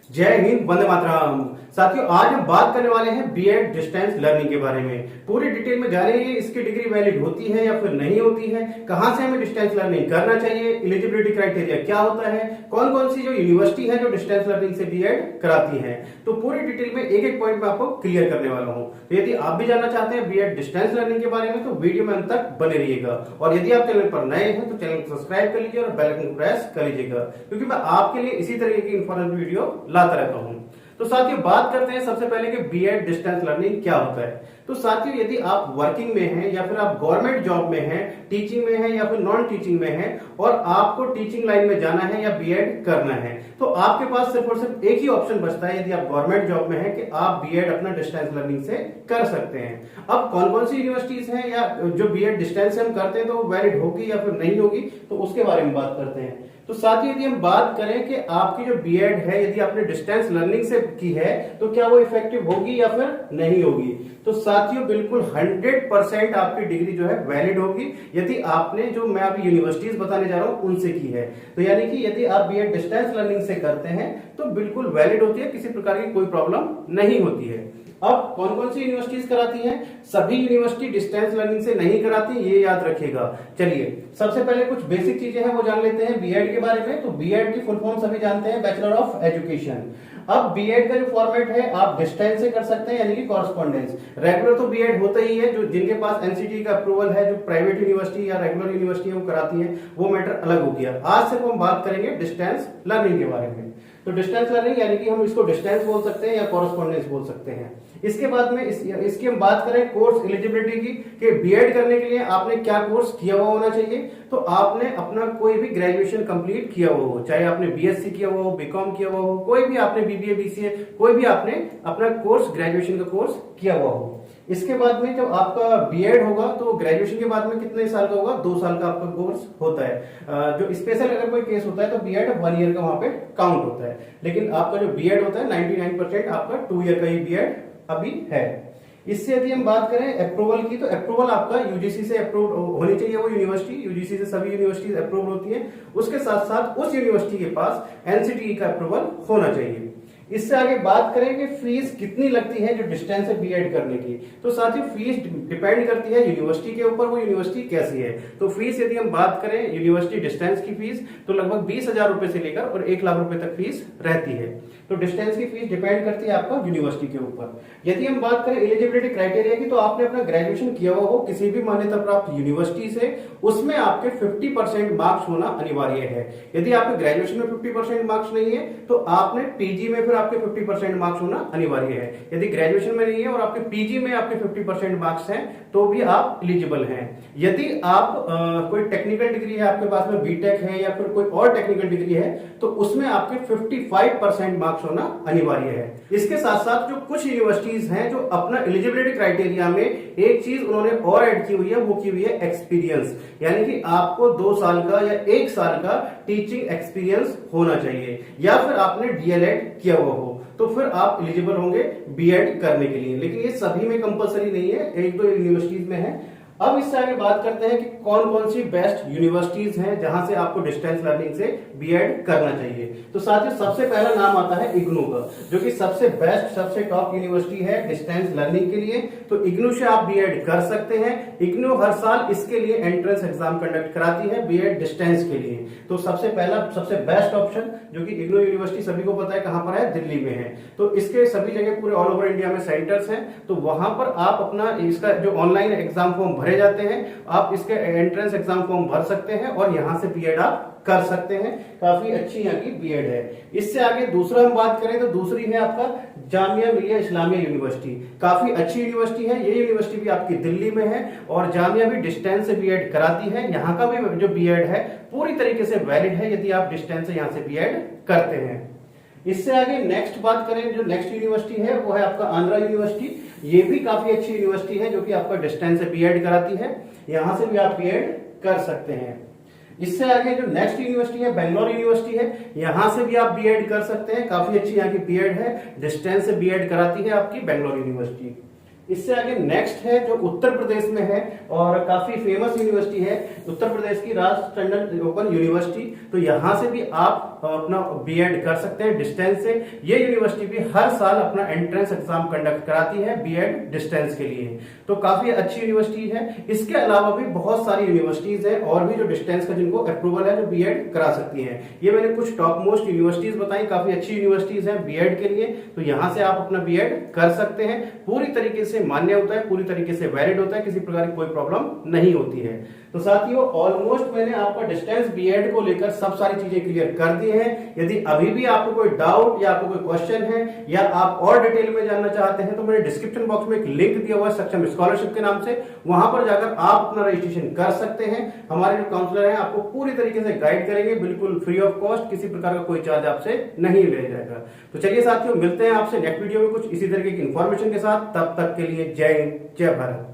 जय हिंद, वंदे मातरम। साथियों, आज हम बात करने वाले हैं बीएड डिस्टेंस लर्निंग के बारे में। पूरी डिटेल में जानेंगे इसकी डिग्री वैलिड होती है या फिर नहीं होती है, कहां से हमें डिस्टेंस लर्निंग करना चाहिए, एलिजिबिलिटी क्राइटेरिया क्या होता है, कौन कौन सी जो यूनिवर्सिटी है जो डिस्टेंस लर्निंग से बीएड कराती है। तो पूरी डिटेल में एक एक पॉइंट में आपको क्लियर करने वाला हूं। तो यदि आप भी जानना चाहते हैं बीएड डिस्टेंस लर्निंग के बारे में तो वीडियो में अंत तक बने रहिएगा। और यदि आप चैनल पर नए हैं तो चैनल को सब्सक्राइब कर लीजिए और बेल आइकन प्रेस कर लीजिएगा, क्योंकि मैं आपके लिए इसी तरह की इंफॉर्मेटिव वीडियो लाता रहता हूं। तो साथियों, बात करते हैं सबसे पहले कि बीएड डिस्टेंस लर्निंग क्या होता है। तो साथियों, यदि आप वर्किंग में हैं या फिर आप गवर्नमेंट जॉब में हैं, टीचिंग में हैं या फिर नॉन टीचिंग में हैं और आपको टीचिंग लाइन में जाना है या बीएड करना है, तो आपके पास सिर्फ और सिर्फ एक ही ऑप्शन बचता है। यदि आप गवर्नमेंट जॉब में हैं कि आप बीएड अपना डिस्टेंस लर्निंग से कर सकते हैं। अब कौन कौन सी यूनिवर्सिटीज हैं या जो बीएड डिस्टेंस से हम करते हैं तो वैलिड होगी या फिर नहीं होगी, तो उसके बारे में बात करते हैं। तो साथ ही यदि हम बात करें कि आपकी जो बीएड है यदि आपने डिस्टेंस लर्निंग से की है तो क्या वो इफेक्टिव होगी या फिर नहीं होगी, तो साथियों बिल्कुल 100% आपकी डिग्री जो है वैलिड होगी यदि आपने जो मैं अभी यूनिवर्सिटीज बताने जा रहा हूं उनसे की है। तो यानी कि यदि आप बीएड डिस्टेंस लर्निंग से करते हैं तो बिल्कुल वैलिड होती है, किसी प्रकार की कोई प्रॉब्लम नहीं होती है। अब कौन कौन सी यूनिवर्सिटीज कराती हैं? सभी यूनिवर्सिटी डिस्टेंस लर्निंग से नहीं कराती, ये याद रखिएगा। चलिए सबसे पहले कुछ बेसिक चीजें हैं वो जान लेते हैं बीएड के बारे में। तो बीएड की फुल फॉर्म सभी जानते हैं, बैचलर ऑफ एजुकेशन। अब बीएड का जो फॉर्मेट है आप डिस्टेंस से कर सकते हैं, यानी कि कॉरेस्पॉन्डेंस। रेगुलर तो बीएड होता ही है, जो जिनके पास एनसीटी का अप्रूवल है, जो प्राइवेट यूनिवर्सिटी या रेगुलर यूनिवर्सिटी वो कराती है, वो मैटर अलग हो गया। आज सिर्फ हम बात करेंगे डिस्टेंस लर्निंग के बारे में। तो डिस्टेंस लर्निंग यानी कि हम इसको डिस्टेंस बोल सकते हैं या कॉरेस्पॉन्डेंस बोल सकते हैं। इसके बाद में इसकी हम बात करें कोर्स एलिजिबिलिटी की, कि बीएड करने के लिए आपने क्या कोर्स किया हुआ होना चाहिए। तो आपने अपना कोई भी ग्रेजुएशन कंप्लीट किया हुआ हो, चाहे आपने बीएससी किया हुआ हो, बीकॉम किया हुआ हो, कोई भी आपने बीबीए बीसीए कोई भी आपने अपना कोर्स ग्रेजुएशन का कोर्स किया हुआ हो। इसके बाद में जब आपका बीएड होगा तो ग्रेजुएशन के बाद में कितने साल का होगा? 2 साल का आपका कोर्स होता है। जो स्पेशल अगर कोई केस होता है तो बीएड 1 ईयर का वहां पे काउंट होता है, लेकिन आपका जो बीएड होता है 99% आपका 2 ईयर का ही बीएड अभी है। इससे यदि हम बात करें अप्रूवल की, तो अप्रूवल आपका यूजीसी से अप्रूव होनी चाहिए। वो यूनिवर्सिटी यूजीसी से सभी यूनिवर्सिटी अप्रूव होती है। उसके साथ साथ उस यूनिवर्सिटी के पास एनसीटी का अप्रूवल होना चाहिए। इससे आगे बात करें कि फीस कितनी लगती है जो डिस्टेंस से बीएड करने की। तो साथ ही फीस डिपेंड करती है यूनिवर्सिटी के ऊपर, वो यूनिवर्सिटी कैसी है। तो फीस यदि हम बात करें यूनिवर्सिटी डिस्टेंस की फीस, तो लगभग 20,000 रुपए से लेकर और 1 लाख रुपए तक फीस रहती है। तो डिस्टेंस की फीस डिपेंड करती है आपका यूनिवर्सिटी के ऊपर। यदि हम बात करें एलिजिबिलिटी क्राइटेरिया की, तो आपने अपना ग्रेजुएशन किया हुआ हो किसी भी मान्यता प्राप्त यूनिवर्सिटी से, उसमें आपके 50% मार्क्स होना अनिवार्य है। यदि आपके ग्रेजुएशन में 50% मार्क्स नहीं है तो आपने पीजी में फिर आपके 50% मार्क्स होना अनिवार्य है। यदि ग्रेजुएशन में नहीं है और आपके पीजी में आपके 50% मार्क्स हैं तो भी आप एलिजिबल हैं। यदि आप कोई टेक्निकल डिग्री है आपके पास में, बीटेक है या फिर कोई और टेक्निकल डिग्री है, तो उसमें आपके 55% मार्क्स होना अनिवार्य है। इसके साथ साथ जो कुछ यूनिवर्सिटीज हैं जो अपना एलिजिबिलिटी क्राइटेरिया में एक चीज उन्होंने और ऐड की हुई है, वो की हुई है एक्सपीरियंस, यानी कि आपको 2 साल का या 1 साल का टीचिंग एक्सपीरियंस होना चाहिए, या फिर आपने डीएलएड किया हुआ हो, तो फिर आप एलिजिबल होंगे बीएड करने के लिए। लेकिन ये सभी में कंपलसरी नहीं है, 1-2 यूनिवर्सिटीज में है। अब इससे आगे बात करते हैं कि कौन कौन सी बेस्ट यूनिवर्सिटीज हैं जहां से आपको डिस्टेंस लर्निंग से बीएड करना चाहिए। तो साथियों सबसे पहला नाम आता है इग्नू का, जो कि सबसे बेस्ट सबसे टॉप यूनिवर्सिटी है डिस्टेंस लर्निंग के लिए। तो इग्नू से आप बीएड कर सकते हैं। इग्नू हर साल इसके लिए एंट्रेंस एग्जाम कंडक्ट कराती है बीएड डिस्टेंस के लिए। तो सबसे पहला सबसे बेस्ट ऑप्शन जो कि इग्नू यूनिवर्सिटी सभी को पता है कहां पर है, दिल्ली में है। तो इसके सभी जगह पूरे ऑल ओवर इंडिया में सेंटर्स हैं। तो वहां पर आप अपना इसका जो ऑनलाइन एग्जाम फॉर्म भरे जाते हैं, आप इसके एंट्रेंस एग्जाम फॉर्म भर सकते हैं और यहां से बीएड आप कर सकते हैं। काफी अच्छी यहाँ की बीएड है। इससे आगे दूसरा हम बात करें तो दूसरी है आपका जामिया मिलिया इस्लामिया यूनिवर्सिटी। काफी अच्छी यूनिवर्सिटी है। ये यूनिवर्सिटी भी आपकी दिल्ली में है और जामिया भी डिस्टेंस से बीएड कराती है। यहाँ का भी जो बीएड है पूरी तरीके से वैलिड है यदि आप डिस्टेंस से यहाँ से बीएड करते हैं। इससे आगे नेक्स्ट बात करें, जो नेक्स्ट यूनिवर्सिटी है वो है आपका आंध्रा यूनिवर्सिटी। ये भी काफी अच्छी यूनिवर्सिटी है जो कि आपका डिस्टेंस से बीएड कराती है। यहां से भी आप बीएड कर सकते हैं। इससे आगे जो नेक्स्ट यूनिवर्सिटी है बेंगलोर यूनिवर्सिटी है, यहां से भी आप बीएड कर सकते हैं। काफी अच्छी यहाँ की बीएड है, डिस्टेंस से बीएड कराती है आपकी बेंगलोर यूनिवर्सिटी। इससे आगे नेक्स्ट है जो उत्तर प्रदेश में है और काफी फेमस यूनिवर्सिटी है, उत्तर प्रदेश की राज टंडन ओपन यूनिवर्सिटी। तो यहां से भी आप अपना बीएड कर सकते हैं डिस्टेंस से। ये यूनिवर्सिटी भी हर साल अपना एंट्रेंस एग्जाम कंडक्ट कराती है बीएड डिस्टेंस के लिए, तो काफी अच्छी यूनिवर्सिटी है। इसके अलावा भी बहुत सारी यूनिवर्सिटीज हैं और भी जो डिस्टेंस का जिनको अप्रूवल है जो बीएड करा सकती हैं। ये मैंने कुछ टॉप मोस्ट यूनिवर्सिटीज बताई, काफी अच्छी यूनिवर्सिटीज हैं बीएड के लिए, तो यहां से आप अपना बीएड कर सकते हैं। पूरी तरीके से मान्य होता है, पूरी तरीके से वैलिड होता है, किसी प्रकार की कोई प्रॉब्लम नहीं होती है। तो साथियों ऑलमोस्ट मैंने आपका डिस्टेंस बीएड को लेकर सब सारी चीजें क्लियर कर दी हैं। यदि अभी भी आपको कोई डाउट या आपको कोई क्वेश्चन है या आप और डिटेल में जानना चाहते हैं तो मैंने डिस्क्रिप्शन बॉक्स में एक लिंक दिया हुआ है सक्षम स्कॉलरशिप के नाम से, वहां पर जाकर आप अपना रजिस्ट्रेशन कर सकते हैं। हमारे जो काउंसलर हैं आपको पूरी तरीके से गाइड करेंगे, बिल्कुल फ्री ऑफ कॉस्ट, किसी प्रकार का कोई चार्ज आपसे नहीं लिया जाएगा। तो चलिए साथियों मिलते हैं आपसे नेक्स्ट वीडियो में कुछ इसी तरीके की इंफॉर्मेशन के साथ, तब तक के लिए जय हिंद जय भारत।